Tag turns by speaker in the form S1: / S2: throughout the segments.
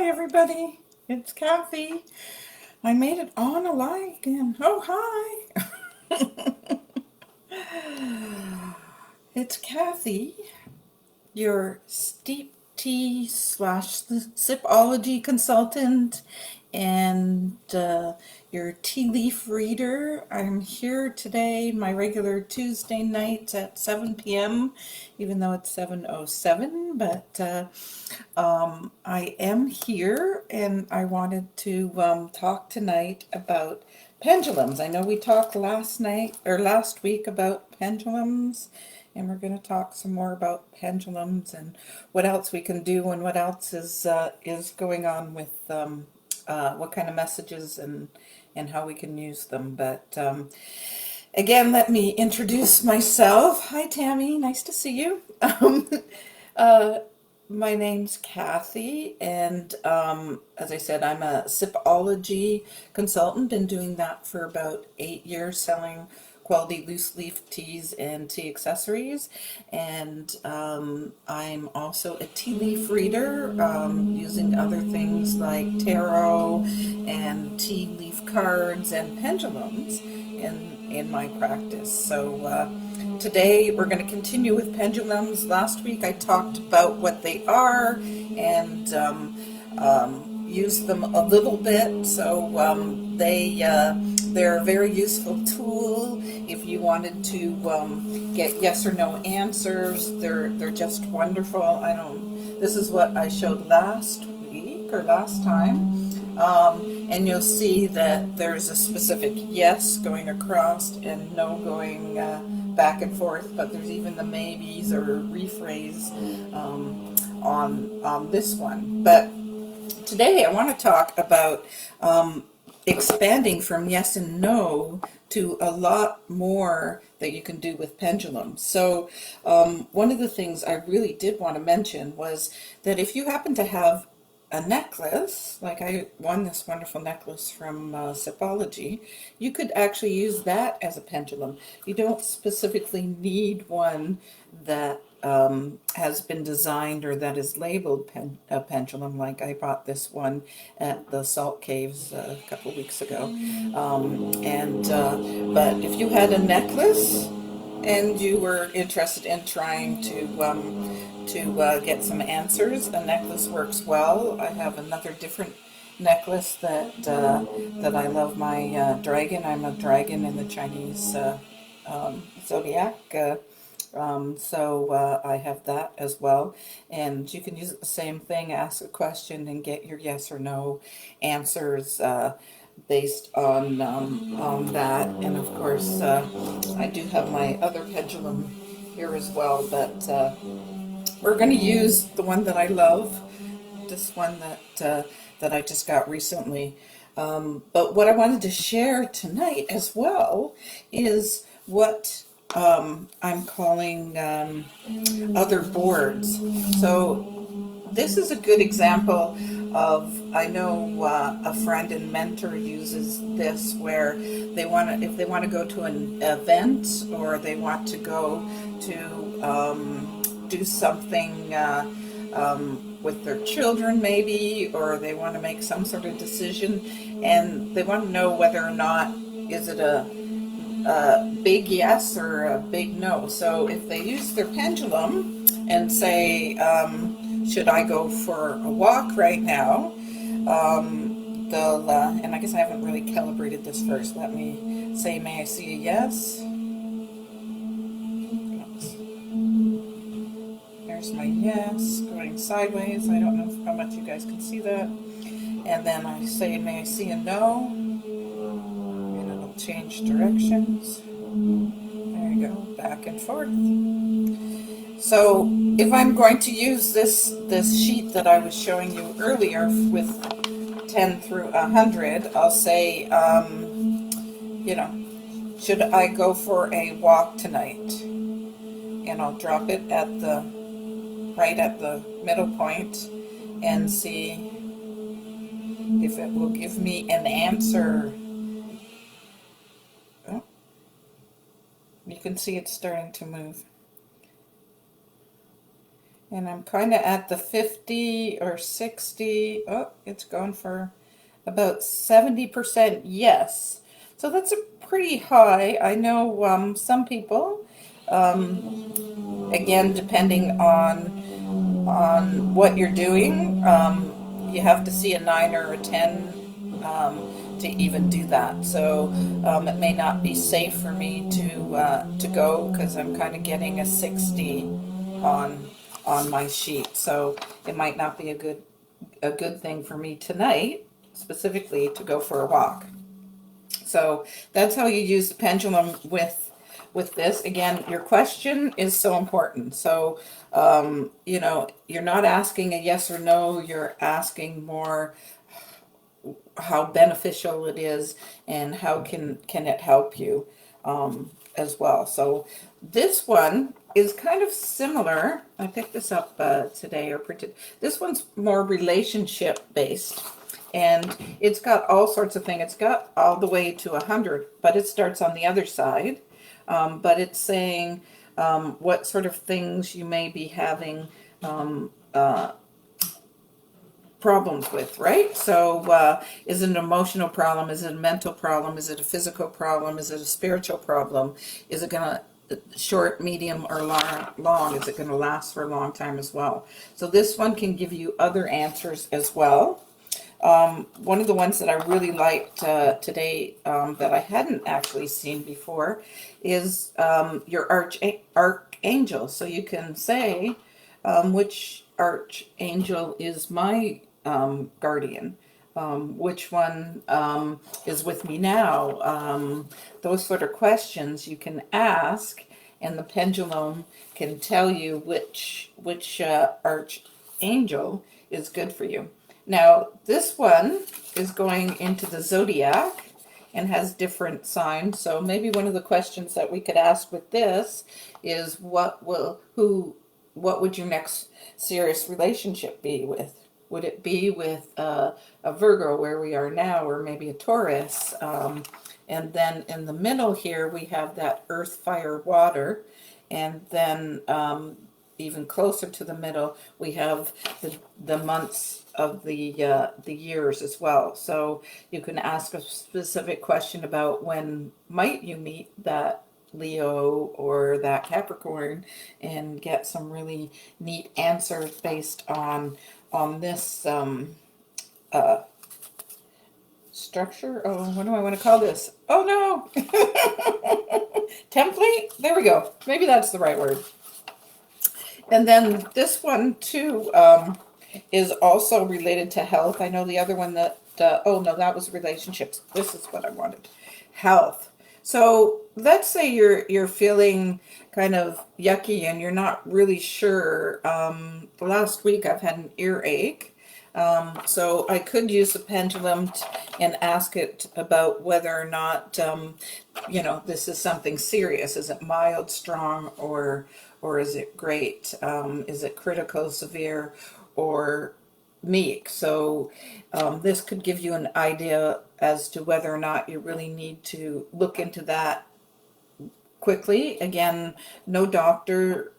S1: everybody. It's Kathy. I made it on a live again. Oh, hi. It's Kathy, your steep tea slash sipology consultant and your tea leaf reader. I'm here today, my regular Tuesday nights at 7 p.m., even though it's 7:07, but I am here and I wanted to talk tonight about pendulums. I know we talked last week about pendulums, and we're going to talk some more about pendulums and what else we can do and what else is going on with what kind of messages and how we can use them. But again, let me introduce myself. Hi, Tammy. Nice to see you. Uh, my name's Kathy, and as I said, I'm a sipology consultant. Been doing that for about 8 years, selling quality loose leaf teas and tea accessories. And I'm also a tea leaf reader, using other things like tarot and tea leaf cards and pendulums in my practice. So today we're going to continue with pendulums. Last week I talked about what they are and used them a little bit. So they're a very useful tool if you wanted to get yes or no answers. They're just wonderful. This is what I showed last week or last time. And you'll see that there's a specific yes going across and no going back and forth, but there's even the maybes or rephrase on this one. But today I want to talk about expanding from yes and no to a lot more that you can do with pendulums. So one of the things I really did want to mention was that if you happen to have a necklace, like I won this wonderful necklace from Sipology, you could actually use that as a pendulum. You don't specifically need one that has been designed or that is labeled a pendulum. Like I bought this one at the Salt Caves a couple of weeks ago. But if you had a necklace and you were interested in trying to get some answers, a necklace works well. I have another different necklace that I love. My dragon. I'm a dragon in the Chinese Zodiac. So I have that as well, and you can use it the same thing. Ask a question and get your yes or no answers based on that. And of course, I do have my other pendulum here as well, but we're going to use the one that I love, this one that I just got recently. But what I wanted to share tonight as well is what I'm calling other boards. So this is a good example of, I know a friend and mentor uses this where if they want to go to an event or they want to go to do something with their children maybe, or they want to make some sort of decision and they want to know whether or not is it a big yes or a big no. So if they use their pendulum and say, should I go for a walk right now? They'll, and I guess I haven't really calibrated this first. Let me say, may I see a yes? Oops. There's my yes, going sideways. I don't know how much you guys can see that. And then I say, may I see a no? And it'll change directions. There you go, back and forth. So if I'm going to use this sheet that I was showing you earlier with 10 through 100, I'll say, should I go for a walk tonight? And I'll drop it right at the middle point and see if it will give me an answer. Oh, you can see it's starting to move. And I'm kind of at the 50 or 60. Oh, it's going for about 70% yes. So that's a pretty high. I know some people, again, depending on what you're doing, you have to see a 9 or a 10 to even do that. So it may not be safe for me to go because I'm kind of getting a 60 on on my sheet. So it might not be a good thing for me tonight, specifically to go for a walk. So that's how you use the pendulum with this. Again, your question is so important. So you know, you're not asking a yes or no, you're asking more how beneficial it is and how can it help you as well. So this one is kind of similar. I picked this up today, or this one's more relationship based, and it's got all sorts of things. It's got all the way to 100, but it starts on the other side. But it's saying what sort of things you may be having problems with, right? So is it an emotional problem? Is it a mental problem? Is it a physical problem? Is it a spiritual problem? Is it going to short, medium, or long? Is it going to last for a long time as well? So this one can give you other answers as well. One of the ones that I really liked today that I hadn't actually seen before is your archangel. So you can say which archangel is my guardian, which one is with me now. Those sort of questions you can ask, and the pendulum can tell you which archangel is good for you. Now, this one is going into the Zodiac and has different signs. So maybe one of the questions that we could ask with this is what would your next serious relationship be with? Would it be with a Virgo where we are now, or maybe a Taurus? And then in the middle here, we have that earth, fire, water. And then even closer to the middle, we have the months of the years as well. So you can ask a specific question about when might you meet that Leo or that Capricorn, and get some really neat answers based on this structure. Oh, what do I want to call this? Oh no, template. There we go. Maybe that's the right word. And then this one too is also related to health. I know the other one that oh no, that was relationships. This is what I wanted. Health. So let's say you're feeling kind of yucky and you're not really sure. The last week I've had an earache. So I could use the pendulum and ask it about whether or not, you know, this is something serious. Is it mild, strong, or is it great? Is it critical, severe, or meek? So this could give you an idea as to whether or not you really need to look into that quickly. Again, no doctor.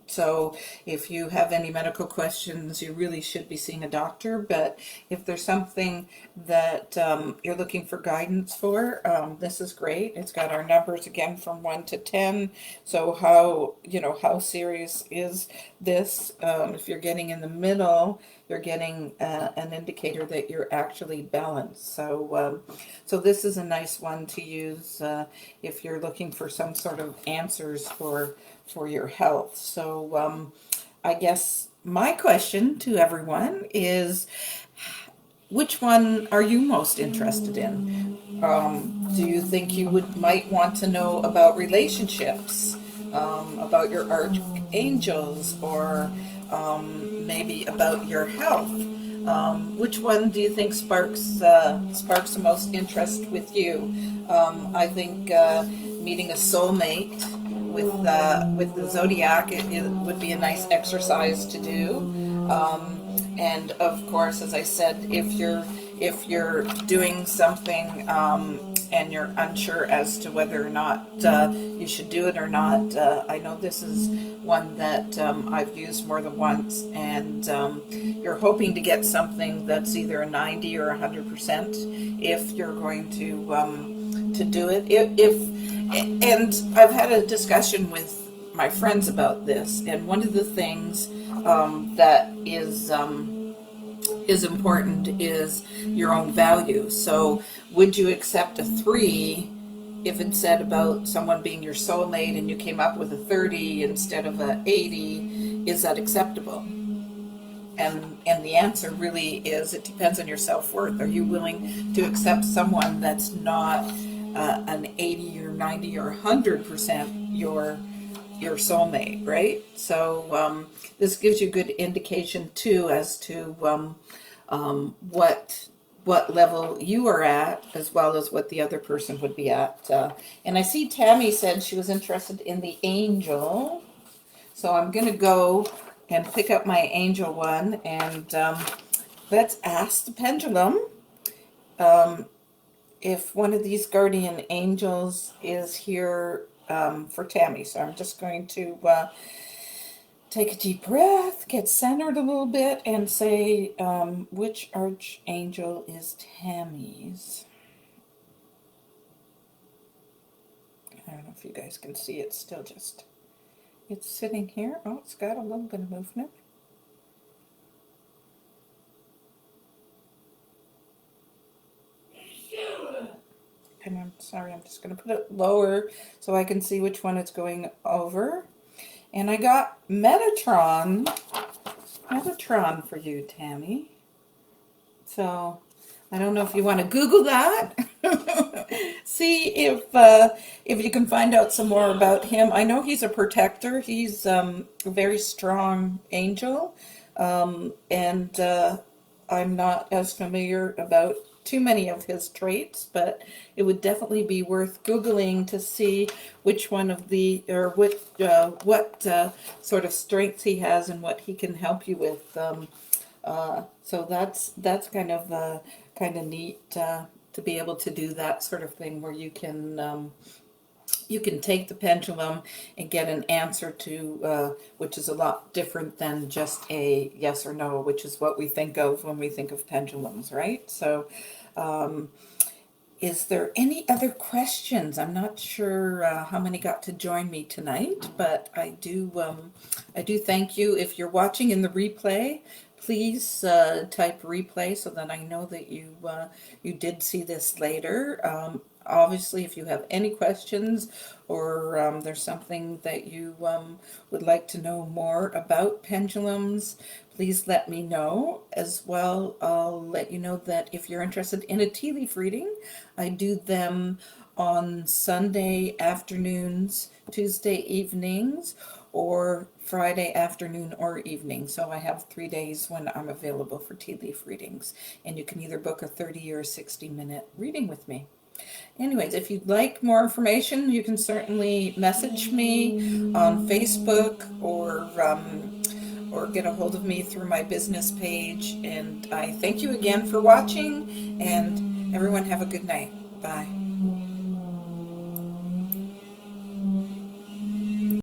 S1: So if you have any medical questions, you really should be seeing a doctor. But if there's something that you're looking for guidance for, this is great. It's got our numbers again from 1 to 10. So how serious is this? If you're getting in the middle, you're getting an indicator that you're actually balanced. So this is a nice one to use if you're looking for some sort of answers for your health. So I guess my question to everyone is, which one are you most interested in? Do you think you might want to know about relationships, about your archangels, or maybe about your health? Which one do you think sparks the most interest with you? I think meeting a soulmate with the Zodiac, it would be a nice exercise to do. And of course, as I said, if you're doing something and you're unsure as to whether or not you should do it or not. I know this is one that I've used more than once, and you're hoping to get something that's either a 90 or 100% if you're going to do it. And I've had a discussion with my friends about this, and one of the things that is important is your own value. So would you accept a 3 if it said about someone being your soulmate and you came up with a 30 instead of a 80? Is that acceptable? And the answer really is, it depends on your self-worth. Are you willing to accept someone that's not an 80 or 90 or 100% your soulmate, right? So this gives you good indication too as to what level you are at, as well as what the other person would be at. And I see Tammy said she was interested in the angel, so I'm going to go and pick up my angel one, and let's ask the pendulum if one of these guardian angels is here for Tammy. So I'm just going to take a deep breath, get centered a little bit, and say which archangel is Tammy's. I don't know if you guys can see, it's still just, it's sitting here. Oh, it's got a little bit of movement. And I'm sorry, I'm just going to put it lower so I can see which one it's going over. And I got Metatron for you, Tammy. So I don't know if you want to Google that. See if you can find out some more about him. I know he's a protector. He's a very strong angel, and I'm not as familiar about too many of his traits, but it would definitely be worth Googling to see which one of the, or what sort of strengths he has and what he can help you with. So that's kind of neat to be able to do that sort of thing, where you can take the pendulum and get an answer to, which is a lot different than just a yes or no, which is what we think of when we think of pendulums, right? So is there any other questions? I'm not sure how many got to join me tonight, but I do thank you. If you're watching in the replay, please type replay so that I know that you did see this later. Obviously, if you have any questions, or there's something that you would like to know more about pendulums, please let me know. As well, I'll let you know that if you're interested in a tea leaf reading, I do them on Sunday afternoons, Tuesday evenings, or Friday afternoon or evening. So I have 3 days when I'm available for tea leaf readings, and you can either book a 30 or 60-minute reading with me. Anyways, if you'd like more information, you can certainly message me on Facebook, or get a hold of me through my business page. And I thank you again for watching, and everyone have a good night. Bye.